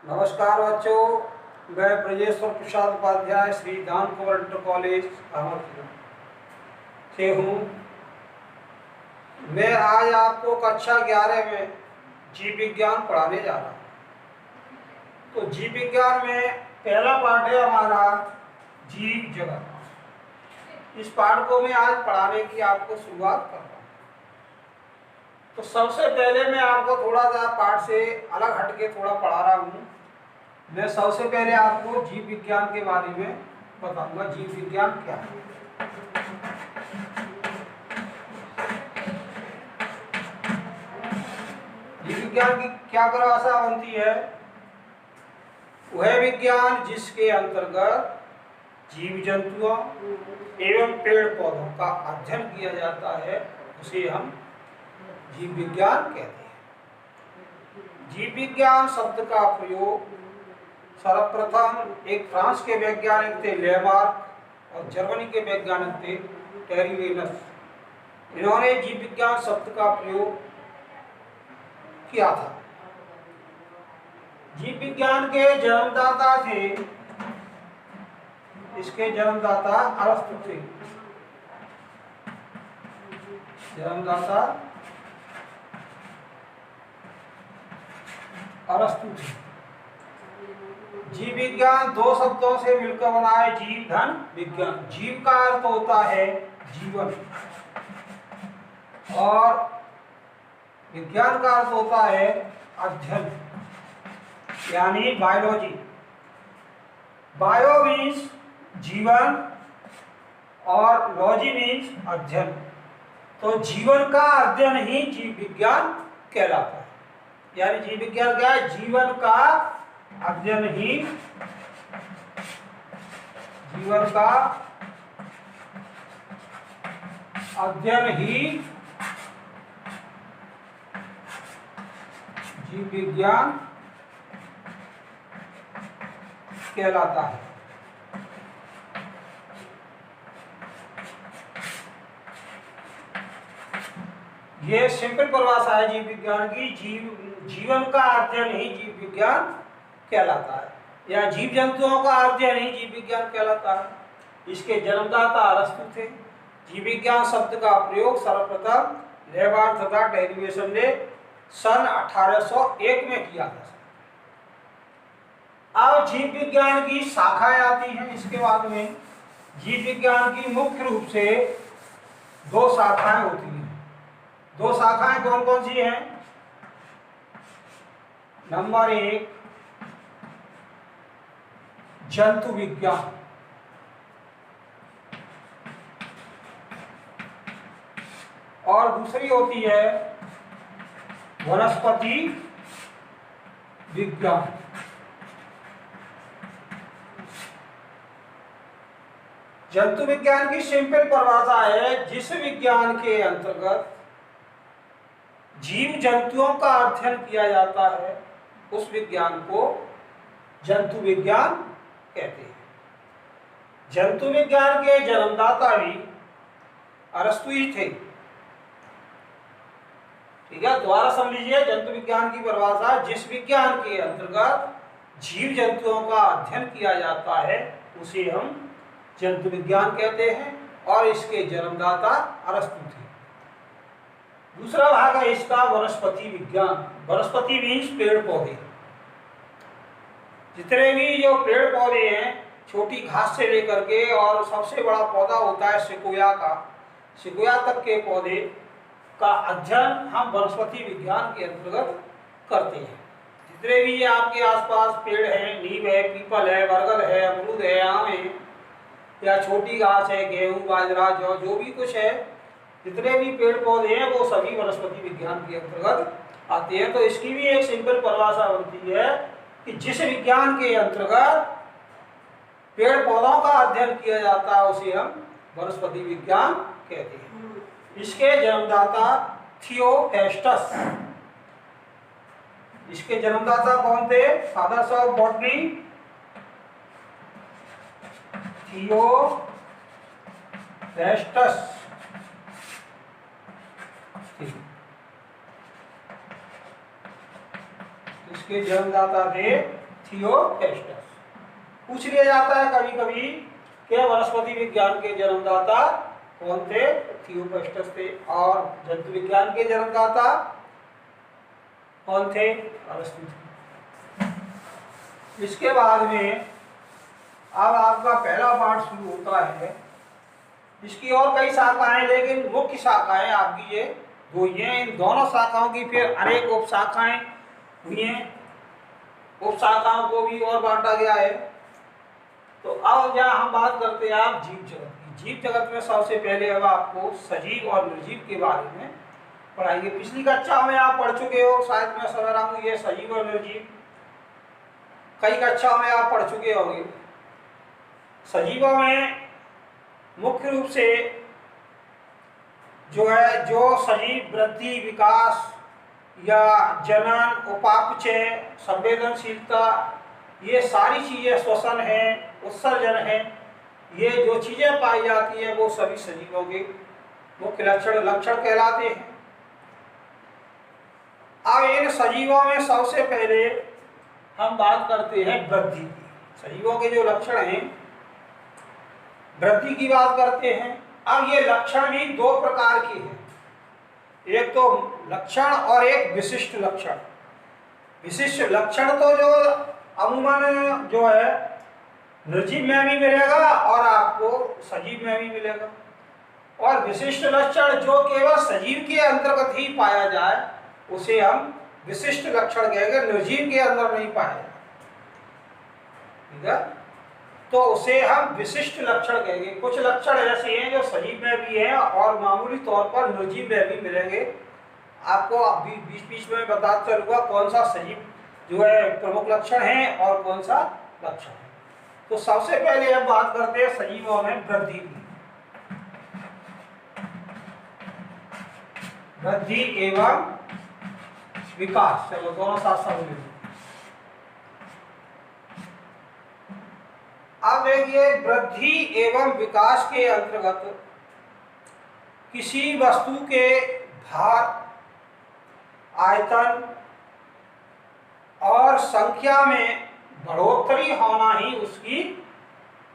नमस्कार बच्चों, मैं ब्रजेश्वर प्रसाद उपाध्याय श्री दान कुंवर इंटर कॉलेज अहमदपुर से हूँ। मैं आज आपको कक्षा 11 में जीव विज्ञान पढ़ाने जा रहा हूँ। तो जीव विज्ञान में पहला पाठ है हमारा जीव जगत। इस पाठ को मैं आज पढ़ाने की आपको शुरुआत कर रहा हूँ। तो सबसे पहले मैं आपको थोड़ा सा पाठ से अलग हटके थोड़ा पढ़ा रहा हूँ। मैं सबसे पहले आपको जीव विज्ञान के बारे में बताऊंगा। जीव विज्ञान क्या है? जीव विज्ञान की क्या परिभाषा बनती है? वह विज्ञान जिसके अंतर्गत जीव जंतुओं एवं पेड़ पौधों का अध्ययन किया जाता है उसे हम जीव विज्ञान कहते हैं। जीव विज्ञान शब्द का प्रयोग सर्वप्रथम एक फ्रांस के वैज्ञानिक थे लेमार्क और जर्मनी के वैज्ञानिक थे टेरीवेनस। इन्होंने जीव विज्ञान शब्द का प्रयोग किया था। जीव विज्ञान के जन्मदाता थे, इसके जन्मदाता अरस्तु थे। जन्मदाता अरस्तु थे। जीव विज्ञान दो शब्दों से मिलकर बना है, जीव धन विज्ञान। जीव का अर्थ होता है जीवन और विज्ञान का अर्थ होता है अध्ययन, यानी बायोलॉजी। बायो मीन्स जीवन और लॉजी मीन्स अध्ययन। तो जीवन का अध्ययन ही जीव विज्ञान कहलाता है। यानी जीव विज्ञान क्या है? जीवन का अध्ययन ही, जीवन का अध्ययन ही जीव विज्ञान कहलाता है। यह सिंपल परिभाषा है जीव विज्ञान की। जीवन का अध्ययन ही जीव विज्ञान कहलाता है, या जीव जंतुओं का अध्ययन ही जीव विज्ञान कहलाता है। इसके जन्मदाता अरस्तु थे। जीव विज्ञान शब्द का प्रयोग सर्वप्रथम लेमार्क तथा टेरीवेनस ने सन 1801 में किया था। अब जीव विज्ञान की शाखाएं आती हैं। इसके बाद में जीव विज्ञान की मुख्य रूप से दो शाखाएं होती हैं। दो शाखाएं कौन कौन सी हैं? नंबर 1 जंतु विज्ञान, और दूसरी होती है वनस्पति विज्ञान। जंतु विज्ञान की सिंपल परिभाषा है जिस विज्ञान के अंतर्गत जीव जंतुओं का अध्ययन किया जाता है उस विज्ञान को जंतु विज्ञान कहते हैं। जंतु विज्ञान के जन्मदाता भी अरस्तु ही थे। ठीक है, दोबारा समझ लीजिए। जंतु विज्ञान की परिभाषा जिस विज्ञान के अंतर्गत जीव जंतुओं का अध्ययन किया जाता है उसे हम जंतु विज्ञान कहते हैं, और इसके जन्मदाता अरस्तु थे। दूसरा भाग है इसका वनस्पति विज्ञान। वनस्पति मीन्स पेड़ पौधे। जितने भी जो पेड़ पौधे हैं, छोटी घास से लेकर के और सबसे बड़ा पौधा होता है सिकोया का, सिकोया तक के पौधे का अध्ययन हम वनस्पति विज्ञान के अंतर्गत करते हैं। जितने भी आपके आसपास पेड़ हैं, नीम है, पीपल है, बरगद है, अमरूद है, आम है, या छोटी घास है, गेहूं, बाजरा, जौ, जो भी कुछ है, जितने भी पेड़ पौधे हैं वो सभी वनस्पति विज्ञान के अंतर्गत आते हैं। तो इसकी भी एक सिंपल परिभाषा बनती है कि जिस विज्ञान के अंतर्गत पेड़ पौधों का अध्ययन किया जाता है उसे हम वनस्पति विज्ञान कहते हैं। इसके जन्मदाता थियोफेस्टस। इसके जन्मदाता कौन थे? Fathers of botany Theophrastus. इसके जन्मदाता थे थियोपेस्टस। पूछ लिया जाता है कभी कभी कि वनस्पति विज्ञान के जन्मदाता कौन थे? थियोपेस्टस थे। और जंतु विज्ञान के जन्मदाता कौन थे? अरस्तु थे। इसके बाद में अब आपका पहला पाठ शुरू होता है। इसकी और कई शाखाएं, लेकिन मुख्य शाखाएं आपकी ये दो ही हैं। इन दोनों शाखाओं की फिर अनेक उप शाखाएं हुई हैं, उप शाखाओं को भी और बांटा गया है। तो अब यहाँ हम बात करते हैं आप जीव जगत की। जीव जगत में सबसे पहले अब आपको सजीव और निर्जीव के बारे में पढ़ाएंगे। पिछली कक्षा में आप पढ़ चुके हो, शायद मैं समझ रहा हूँ, ये सजीव और निर्जीव कई कक्षाओं में आप पढ़ चुके होंगे। सजीवों में मुख्य रूप से जो सजीव वृद्धि, विकास या जनन, उपापचय, संवेदनशीलता, ये सारी चीजें, श्वसन है, उत्सर्जन है, ये जो चीजें पाई जाती है वो सभी सजीवों के मुख्य लक्षण कहलाते हैं। अब इन सजीवों में सबसे पहले हम बात करते हैं वृद्धि की। सजीवों के जो लक्षण हैं, वृद्धि की बात करते हैं। अब ये लक्षण भी दो प्रकार के हैं, एक तो लक्षण और एक विशिष्ट लक्षण। विशिष्ट लक्षण तो जो अमूमन जो है निर्जीव में भी मिलेगा और आपको सजीव में भी मिलेगा, और विशिष्ट लक्षण जो केवल सजीव के अंतर्गत ही पाया जाए उसे हम विशिष्ट लक्षण कहेंगे, निर्जीव के अंदर नहीं पाया जाए, ठीक है, तो उसे हम विशिष्ट लक्षण कहेंगे। कुछ लक्षण ऐसे हैं जो सजीव में भी हैं और मामूली तौर पर निर्जीव में भी मिलेंगे। आपको अभी बीच बीच में बताता चलूंगा कौन सा सजीव जो है प्रमुख लक्षण है और कौन सा लक्षण है। तो सबसे पहले हम बात करते हैं सजीवों में वृद्धि की। वृद्धि एवं विकास, चलो दोनों साथ साथ में। अब देखिए, वृद्धि एवं विकास के अंतर्गत किसी वस्तु के भार, आयतन और संख्या में बढ़ोतरी होना ही उसकी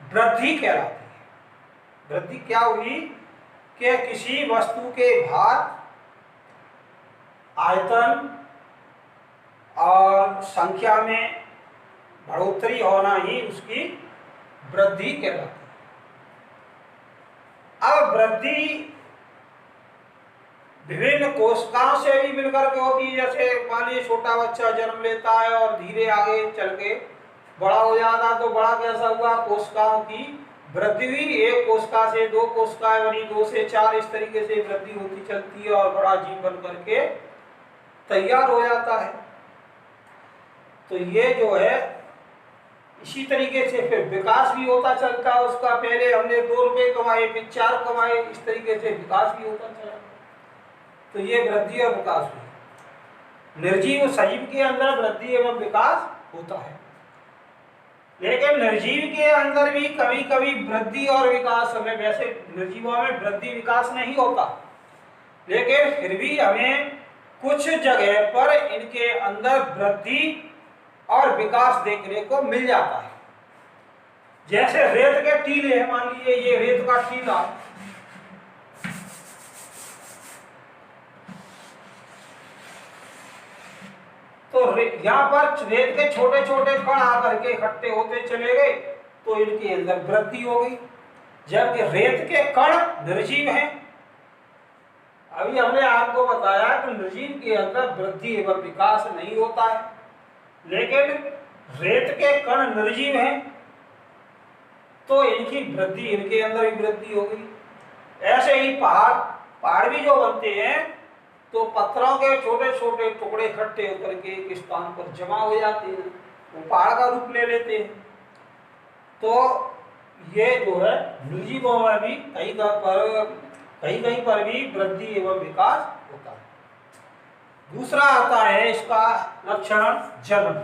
वृद्धि कहलाती है। वृद्धि क्या हुई कि किसी वस्तु के भार, आयतन और संख्या में बढ़ोतरी होना ही उसकी वृद्धि कहलाती है। अब वृद्धि विभिन्न कोशिकाओं से भी मिलकर के होती है। जैसे मान लीजिए छोटा बच्चा जन्म लेता है और धीरे आगे चल के बड़ा हो जाता है, तो बड़ा कैसा हुआ? कोशिकाओं की वृद्धि हुई। एक कोशिका से दो कोशिकाएं बनी, दो से चार, इस तरीके से वृद्धि होती चलती है और बड़ा जीव बन करके तैयार हो जाता है। तो ये जो है इसी तरीके से फिर विकास भी होता चलता है उसका। पहले हमने 2 रुपए कमाए, फिर 4 कमाए, इस तरीके से विकास भी होता चला। तो ये वृद्धि और विकास हुई। निर्जीव सजीव के अंदर वृद्धि एवं विकास होता है, लेकिन निर्जीव के अंदर भी कभी कभी वृद्धि और विकास हमें, वैसे निर्जीवों में वृद्धि विकास नहीं होता, लेकिन फिर भी हमें कुछ जगह पर इनके अंदर वृद्धि और विकास देखने को मिल जाता है। जैसे रेत के टीले हैं, मान लीजिए ये रेत का टीला, तो यहाँ पर रेत के छोटे छोटे कण आकर के इकट्ठे होते चले गए, तो इनके अंदर वृद्धि हो गई। जबकि रेत के कण निर्जीव हैं। अभी हमने आपको बताया कि निर्जीव के अंदर वृद्धि एवं विकास नहीं होता है, लेकिन रेत के कण निर्जीव हैं, तो इनकी वृद्धि, इनके अंदर भी वृद्धि हो गई। ऐसे ही पहाड़ भी जो बनते हैं, तो पत्थरों के छोटे छोटे टुकड़े इकट्ठे होकर के एक स्थान पर जमा हो जाते हैं, वो पहाड़ का रूप ले लेते हैं। तो ये जो है निर्जीवों में भी कहीं कहीं पर भी वृद्धि एवं विकास होता है। दूसरा आता है इसका लक्षण जन्म।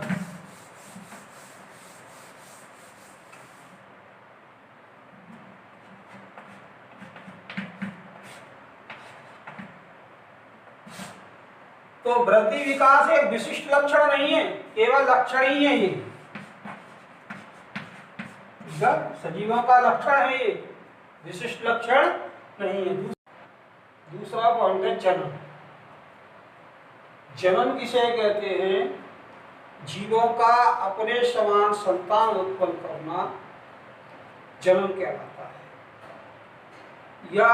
तो वृद्धि विकास एक विशिष्ट लक्षण नहीं है, केवल लक्षण ही है ये। सजीवों का लक्षण है, ये विशिष्ट लक्षण नहीं है। दूसरा पॉइंट है जनन। जनन किसे कहते हैं? जीवों का अपने समान संतान उत्पन्न करना जनन कहलाता है। या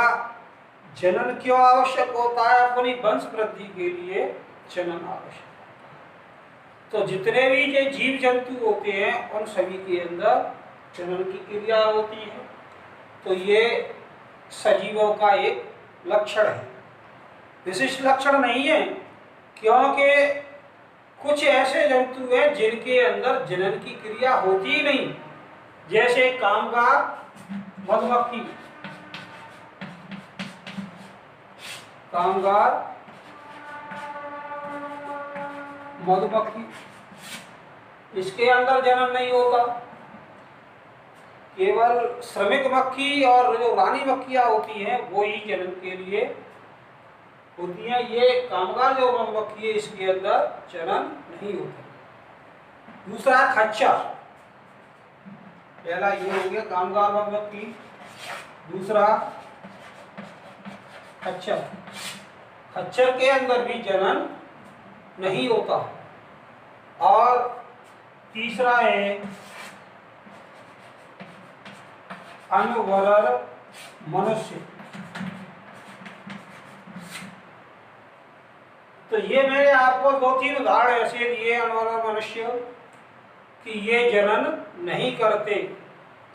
जनन क्यों आवश्यक होता है? अपनी वंश वृद्धि के लिए जनन आवश्यक है। तो जितने भी जो जीव जंतु होते हैं उन सभी के अंदर जनन की क्रिया होती है। तो ये सजीवों का एक लक्षण है, विशिष्ट लक्षण नहीं है, क्योंकि कुछ ऐसे जंतु हैं जिनके अंदर जनन की क्रिया होती ही नहीं, जैसे कामगार मधुमक्खी। कामगार मधुमक्खी, इसके अंदर जनन नहीं होता। केवल श्रमिक मक्खी और जो रानी मक्खियां होती हैं वो ही जनन के लिए होती हैं। ये कामगार जो मधुमक्खी है इसके अंदर जनन नहीं होता। दूसरा खच्चर, पहला ये हो गया कामगार मधुमक्खी, दूसरा खच्चर। खच्चर के अंदर भी जनन नहीं होता। और तीसरा है अनवरर मनुष्य। तो ये मैंने आपको 2-3 उदाहरण ऐसे दिए अनवरर मनुष्य कि ये जनन नहीं करते।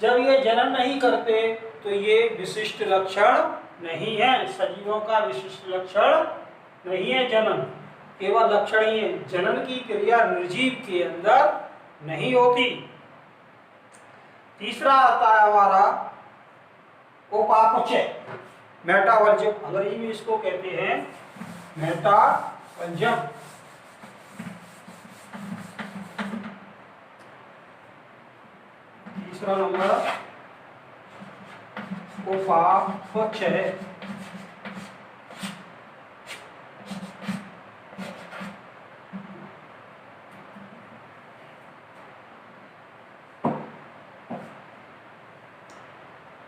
जब ये जनन नहीं करते तो ये विशिष्ट लक्षण नहीं है, सजीवों का विशिष्ट लक्षण नहीं है जनन, केवल लक्षण ही है। जनन की क्रिया निर्जीव के अंदर नहीं होती। तीसरा आता है हमारा उपापचय, मेटाबॉलिज्म, अंग्रेजी में इसको कहते हैं मेटाबॉलिज्म। तीसरा नंबर उपापचय।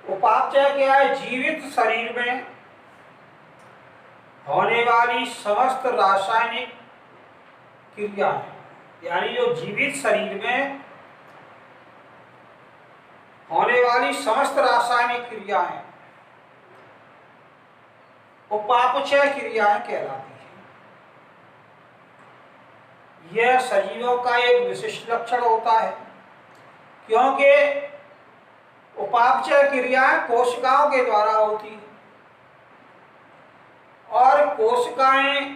उपापचय क्या है? जीवित शरीर में होने वाली समस्त रासायनिक क्रियाएं, यानी जो जीवित शरीर में होने वाली समस्त रासायनिक क्रियाएं उपापचय क्रियाएं कहलाती हैं। यह सजीवों का एक विशिष्ट लक्षण होता है, क्योंकि उपापचय क्रियाएं कोशिकाओं के द्वारा होती है और कोशिकाएं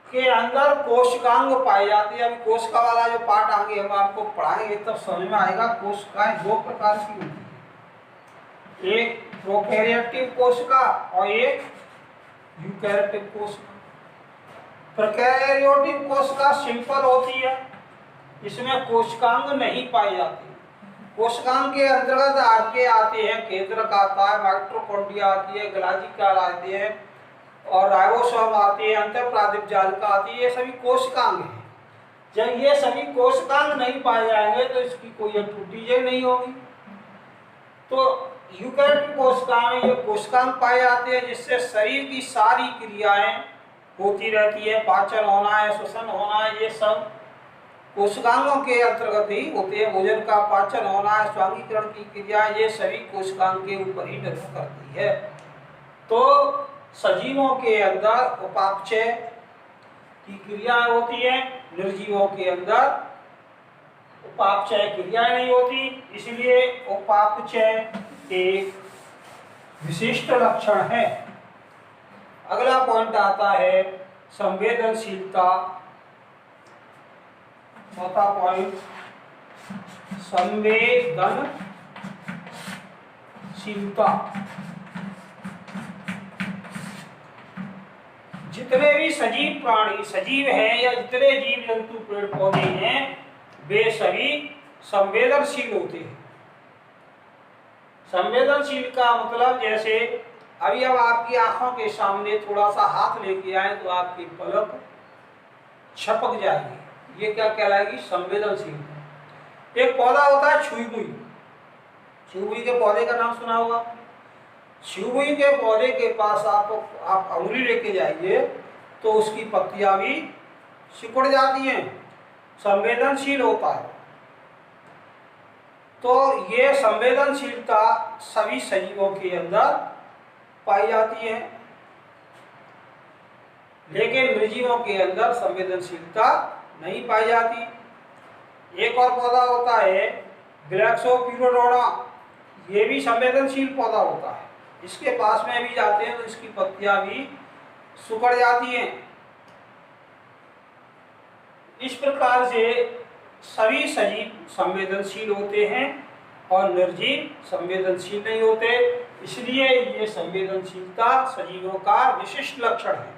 के अंदर कोशिकांग पाए जाते हैं। अभी कोशिका वाला जो पार्ट आगे हम आपको पढ़ाएंगे तब समझ में आएगा। कोशिकाएं 2 प्रकार की होती है, एक प्रोकैरियोटिक कोशिका और एक यूकैरियोटिक कोशिका। प्रोकैरियोटिक कोशिका सिंपल होती है, इसमें कोशिकांग नहीं पाए जाते। कोशिकांग के अंतर्गत आगे आते हैं केंद्रक आता है, माइटोकॉन्ड्रिया आती है, ग्लाजिका आती है और राइबोसोम आती है, अंतःप्रादिप जालिका आती है। ये सभी कोशिकांग हैं। जब ये सभी कोशिकांग नहीं पाए जाएंगे तो इसकी कोई त्रुटि नहीं होगी। तो यूकैरियोटिक कोशिका में ये कोशिकांग पाए जाते हैं जिससे शरीर की सारी क्रियाएं होती रहती है। पाचन होना है, श्वसन होना है, ये सब कोशिकांगों के अंतर्गत ही होते हैं। भोजन का पाचन होना है, स्वांगीकरण की क्रिया, ये सभी कोशिकांग के ऊपर ही निर्भर करती है। तो सजीवों के अंदर उपापचय की क्रियाएं होती है, निर्जीवों के अंदर उपापचय क्रियाएं नहीं होती, इसलिए उपापचय एक विशिष्ट लक्षण है। अगला पॉइंट आता है संवेदनशीलता। चौथा पॉइंट संवेदनशीलता। जितने भी सजीव प्राणी सजीव हैं या जितने जीव जंतु पेड़ पौधे हैं वे सभी संवेदनशील होते हैं। संवेदनशील का मतलब जैसे अभी अब आपकी आंखों के सामने थोड़ा सा हाथ लेके आए तो आपकी पलक छपक जाएगी, ये क्या कहलाएगी? संवेदनशील। एक पौधा होता है छुई मुई, शिवबुई के पौधे का नाम सुना होगा। शिवबुई के पौधे के पास आप अंगुली लेके जाइए तो उसकी पत्तियां भी सिकुड़ जाती हैं, संवेदनशील होता है। तो ये संवेदनशीलता सभी सजीवों के अंदर पाई जाती है, लेकिन निर्जीवों के अंदर संवेदनशीलता नहीं पाई जाती। एक और पौधा होता है ग्लैक्सोपिरोडोना, ये भी संवेदनशील पौधा होता है। इसके पास में भी जाते हैं तो इसकी पत्तियां भी सिकुड़ जाती हैं। इस प्रकार से सभी सजीव संवेदनशील होते हैं और निर्जीव संवेदनशील नहीं होते, इसलिए ये संवेदनशीलता सजीवों का विशिष्ट लक्षण है।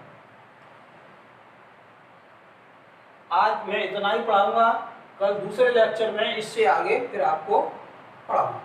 आज मैं इतना ही पढ़ाऊंगा, कल दूसरे लेक्चर में इससे आगे फिर आपको पढ़ाऊंगा।